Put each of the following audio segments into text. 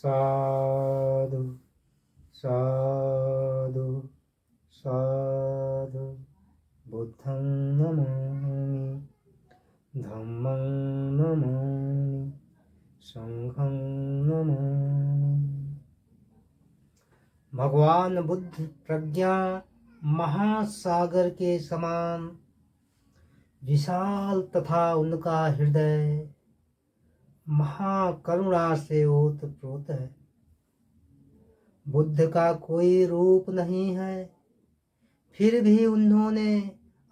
साधु साधु साधु। बुद्धं नमामि, धम्मं नमामि, संघं नमामि। भगवान बुद्ध प्रज्ञा महासागर के समान विशाल तथा उनका हृदय महाकरुणा से ओतप्रोत है। बुद्ध का कोई रूप नहीं है, फिर भी उन्होंने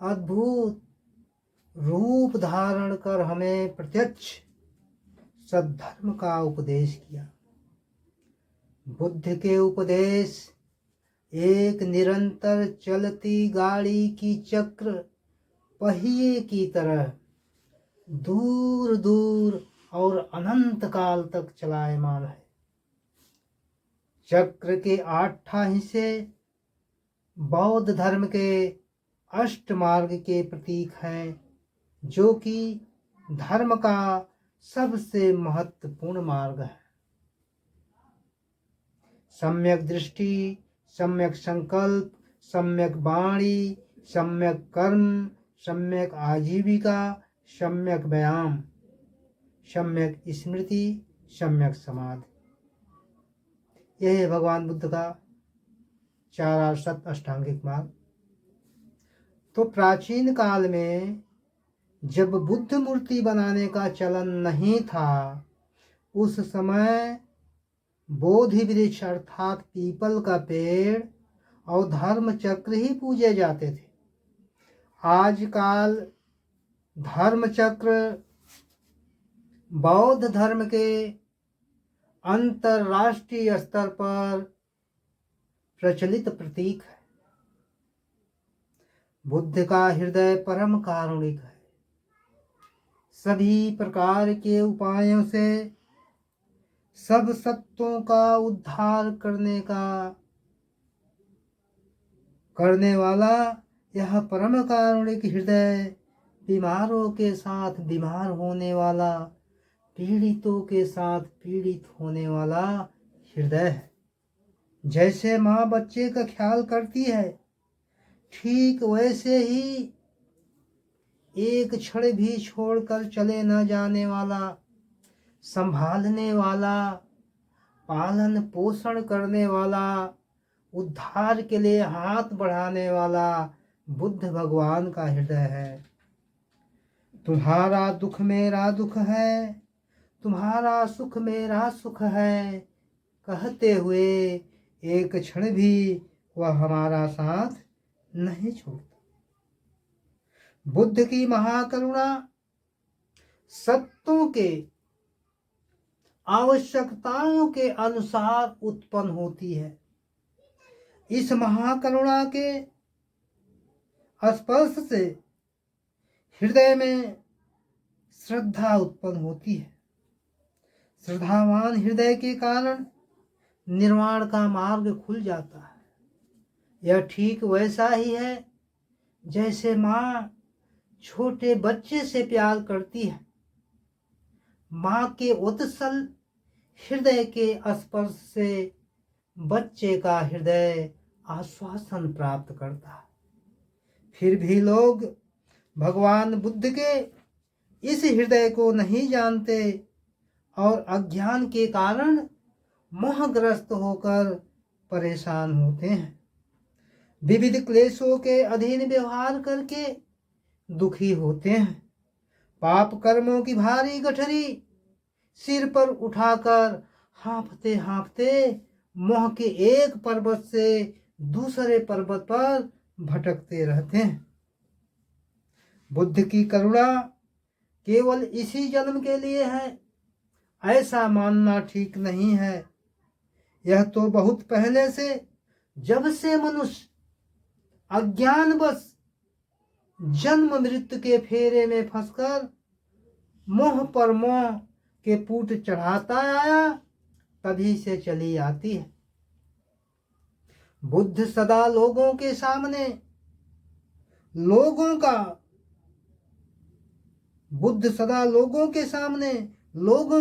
अद्भुत रूप धारण कर हमें प्रत्यक्ष सद्धर्म का उपदेश किया। बुद्ध के उपदेश एक निरंतर चलती गाड़ी की चक्र पहिए की तरह दूर दूर और अनंत काल तक चलायमान है। चक्र के 8 हिस्से बौद्ध धर्म के अष्ट मार्ग के प्रतीक हैं, जो कि धर्म का सबसे महत्वपूर्ण मार्ग है। सम्यक दृष्टि, सम्यक संकल्प, सम्यक वाणी, सम्यक कर्म, सम्यक आजीविका, सम्यक व्यायाम, सम्यक स्मृति, सम्यक समाधि। यह है भगवान बुद्ध का 4 अष्टांगिक मार्ग। तो प्राचीन काल में जब बुद्ध मूर्ति बनाने का चलन नहीं था, उस समय बोधि वृक्ष अर्थात पीपल का पेड़ और धर्म चक्र ही पूजे जाते थे। आजकल धर्म चक्र बौद्ध धर्म के अंतरराष्ट्रीय स्तर पर प्रचलित प्रतीक है। बुद्ध का हृदय परम कारुणिक है। सभी प्रकार के उपायों से सब सत्यों का उद्धार करने वाला यह परम कारुणिक हृदय बीमारों के साथ बीमार होने वाला, पीड़ितों के साथ पीड़ित होने वाला हृदय है। जैसे माँ बच्चे का ख्याल करती है, ठीक वैसे ही एक क्षण भी छोड़कर चले न जाने वाला, संभालने वाला, पालन पोषण करने वाला, उद्धार के लिए हाथ बढ़ाने वाला बुद्ध भगवान का हृदय है। तुम्हारा दुख मेरा दुख है, तुम्हारा सुख मेरा सुख है कहते हुए एक क्षण भी वह हमारा साथ नहीं छोड़ता। बुद्ध की महाकरुणा सत्यों के आवश्यकताओं के अनुसार उत्पन्न होती है। इस महाकरुणा के स्पर्श से हृदय में श्रद्धा उत्पन्न होती है। श्रद्धावान हृदय के कारण निर्वाण का मार्ग खुल जाता है। यह ठीक वैसा ही है जैसे माँ छोटे बच्चे से प्यार करती है। माँ के उत्सल हृदय के स्पर्श से बच्चे का हृदय आश्वासन प्राप्त करता है। फिर भी लोग भगवान बुद्ध के इस हृदय को नहीं जानते और अज्ञान के कारण मोहग्रस्त होकर परेशान होते हैं। विविध क्लेशों के अधीन व्यवहार करके दुखी होते हैं। पाप कर्मों की भारी गठरी सिर पर उठाकर हाँफते हाँफते मोह के एक पर्वत से दूसरे पर्वत पर भटकते रहते हैं। बुद्ध की करुणा केवल इसी जन्म के लिए है, ऐसा मानना ठीक नहीं है। यह तो बहुत पहले से, जब से मनुष्य अज्ञानवश जन्म मृत्यु के फेरे में फंसकर मोह पर मोह के पूट चढ़ाता आया, तभी से चली आती है। बुद्ध सदा लोगों के सामने लोगों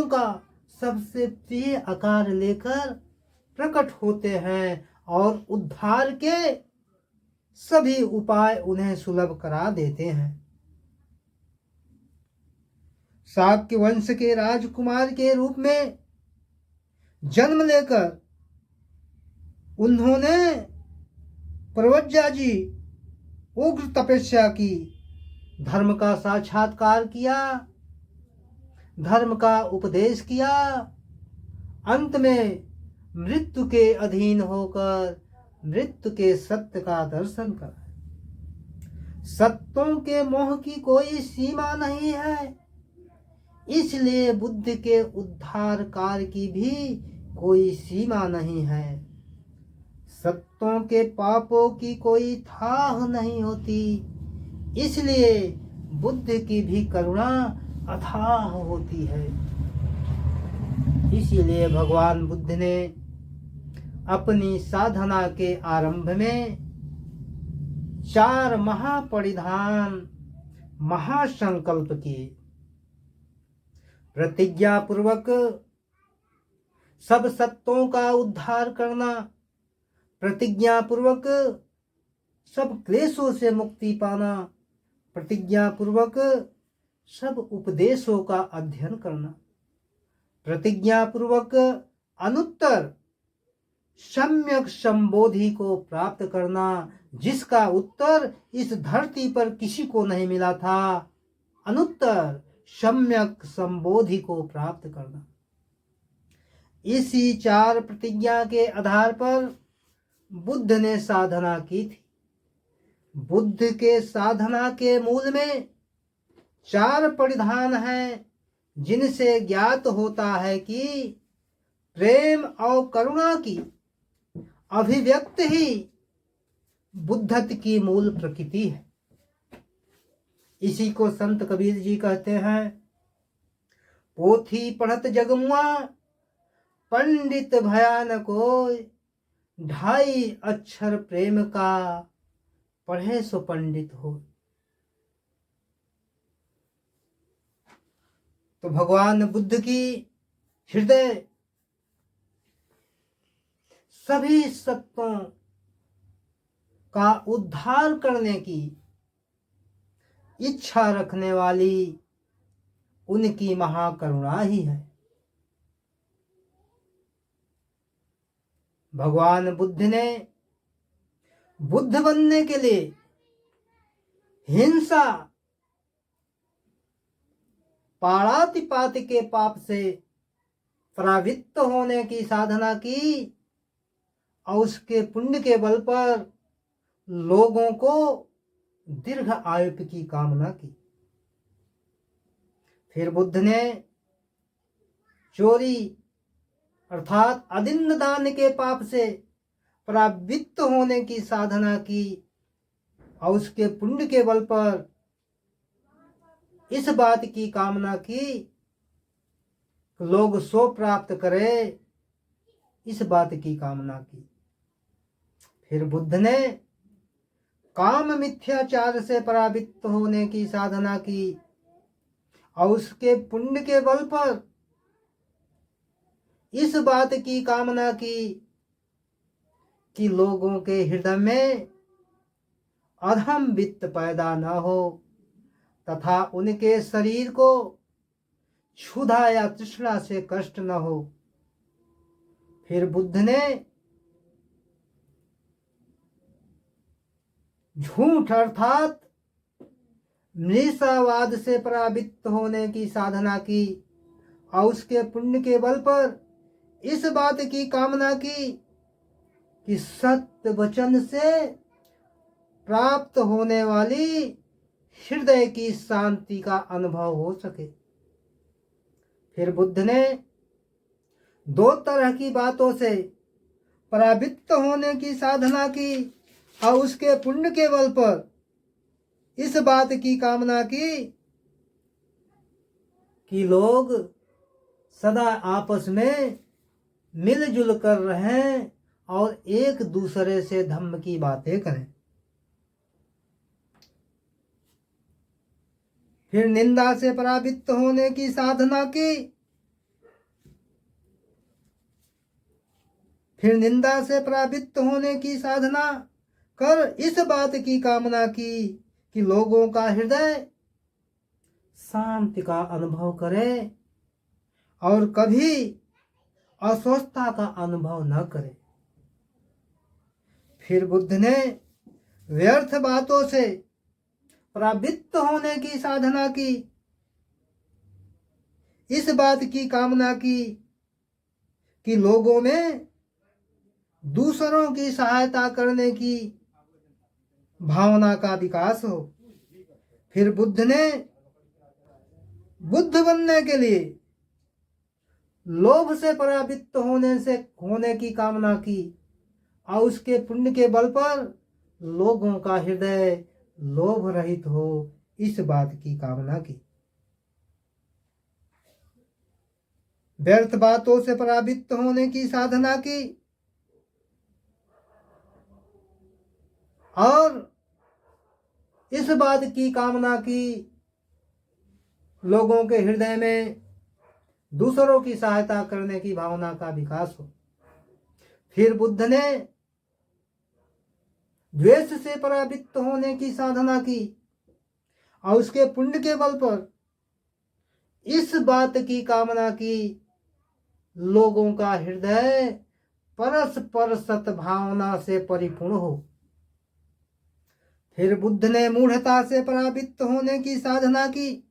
का सबसे प्रिय आकार लेकर प्रकट होते हैं और उद्धार के सभी उपाय उन्हें सुलभ करा देते हैं। शाक्य वंश के राजकुमार के रूप में जन्म लेकर उन्होंने प्रवज्जा जी उग्र तपस्या की, धर्म का साक्षात्कार किया, धर्म का उपदेश किया, अंत में मृत्यु के अधीन होकर मृत्यु के सत्य का दर्शन करा। सत्यों के मोह की कोई सीमा नहीं है, इसलिए बुद्ध के उद्धार कार्य की भी कोई सीमा नहीं है। सत्यों के पापों की कोई थाह नहीं होती, इसलिए बुद्ध की भी करुणा अथाह होती है। इसीलिए भगवान बुद्ध ने अपनी साधना के आरंभ में 4 महापरिधान महासंकल्प किए। प्रतिज्ञा पूर्वक सब सत्यों का उद्धार करना, प्रतिज्ञा पूर्वक सब क्लेशों से मुक्ति पाना, प्रतिज्ञा पूर्वक सब उपदेशों का अध्ययन करना, प्रतिज्ञा पूर्वक अनुत्तर सम्यक संबोधि को प्राप्त करना, जिसका उत्तर इस धरती पर किसी को नहीं मिला था। अनुत्तर सम्यक संबोधि को प्राप्त करना। इसी 4 प्रतिज्ञा के आधार पर बुद्ध ने साधना की थी। बुद्ध के साधना के मूल में 4 परिधान हैं, जिनसे ज्ञात होता है कि प्रेम और करुणा की अभिव्यक्ति ही बुद्धत्व की मूल प्रकृति है। इसी को संत कबीर जी कहते हैं, पोथी पढ़त जगमुआ पंडित भयान कोय, 2.5 अक्षर प्रेम का पढ़े सो पंडित हो। तो भगवान बुद्ध की हृदय सभी सत्यों का उद्धार करने की इच्छा रखने वाली उनकी महाकरुणा ही है। भगवान बुद्ध ने बुद्ध बनने के लिए हिंसा, पाड़ातिपात के पाप से परावृत्त होने की साधना की और उसके पुण्य के बल पर लोगों को दीर्घ आयु की कामना की। फिर बुद्ध ने चोरी अर्थात अदिन्न दान के पाप से परावृत्त होने की साधना की और उसके पुण्य के बल पर इस बात की कामना की लोग सो प्राप्त करे, इस बात की कामना की। फिर बुद्ध ने काम मिथ्याचार से परावृत्त होने की साधना की और उसके पुण्य के बल पर इस बात की कामना की कि लोगों के हृदय में अधम वित्त पैदा न हो तथा उनके शरीर को क्षुधा या तृष्णा से कष्ट न हो। फिर बुद्ध ने झूठ अर्थात मृषावाद से परावृत्त होने की साधना की और उसके पुण्य के बल पर इस बात की कामना की कि सत्य वचन से प्राप्त होने वाली हृदय की शांति का अनुभव हो सके। फिर बुद्ध ने 2 तरह की बातों से परावृत्त होने की साधना की और उसके पुण्य के बल पर इस बात की कामना की कि लोग सदा आपस में मिलजुल कर रहें और एक दूसरे से धम्म की बातें करें। फिर निंदा से परावृत्त होने की साधना की फिर निंदा से परावृत्त होने की साधना कर इस बात की कामना की कि लोगों का हृदय शांति का अनुभव करे और कभी अस्वस्थता का अनुभव न करे। फिर बुद्ध ने व्यर्थ बातों से परावृत्त होने की साधना की, इस बात की कामना की कि लोगों में दूसरों की सहायता करने की भावना का विकास हो। फिर बुद्ध ने बुद्ध बनने के लिए लोभ से परावृत्त होने की कामना की और उसके पुण्य के बल पर लोगों का हृदय लोभ रहित हो, इस बात की कामना की। व्यर्थ बातों से परावृत्त होने की साधना की और इस बात की कामना की लोगों के हृदय में दूसरों की सहायता करने की भावना का विकास हो। फिर बुद्ध ने द्वेष से परावृत्त होने की साधना की और उसके पुण्य के बल पर इस बात की कामना की लोगों का हृदय परस्पर सद्भावना से परिपूर्ण हो। फिर बुद्ध ने मूढ़ता से परावृत्त होने की साधना की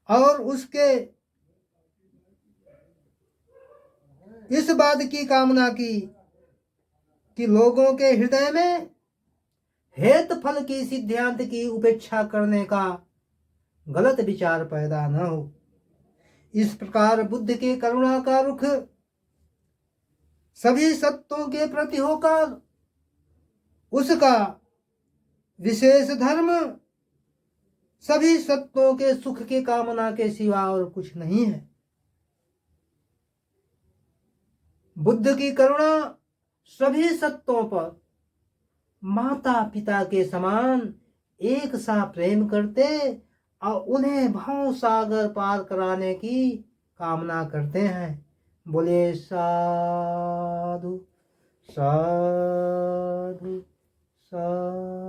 और उसके इस बात की कामना की कि लोगों के हृदय में हेतु फल की सिद्धांत की उपेक्षा करने का गलत विचार पैदा न हो। इस प्रकार बुद्ध के करुणा का रुख सभी सत्यों के प्रति होकर उसका विशेष धर्म सभी सत्यों के सुख के कामना के सिवा और कुछ नहीं है। बुद्ध की करुणा सभी सत्यों पर माता पिता के समान एक सा प्रेम करते और उन्हें भव सागर पार कराने की कामना करते हैं। बोले साधु साधु साधु।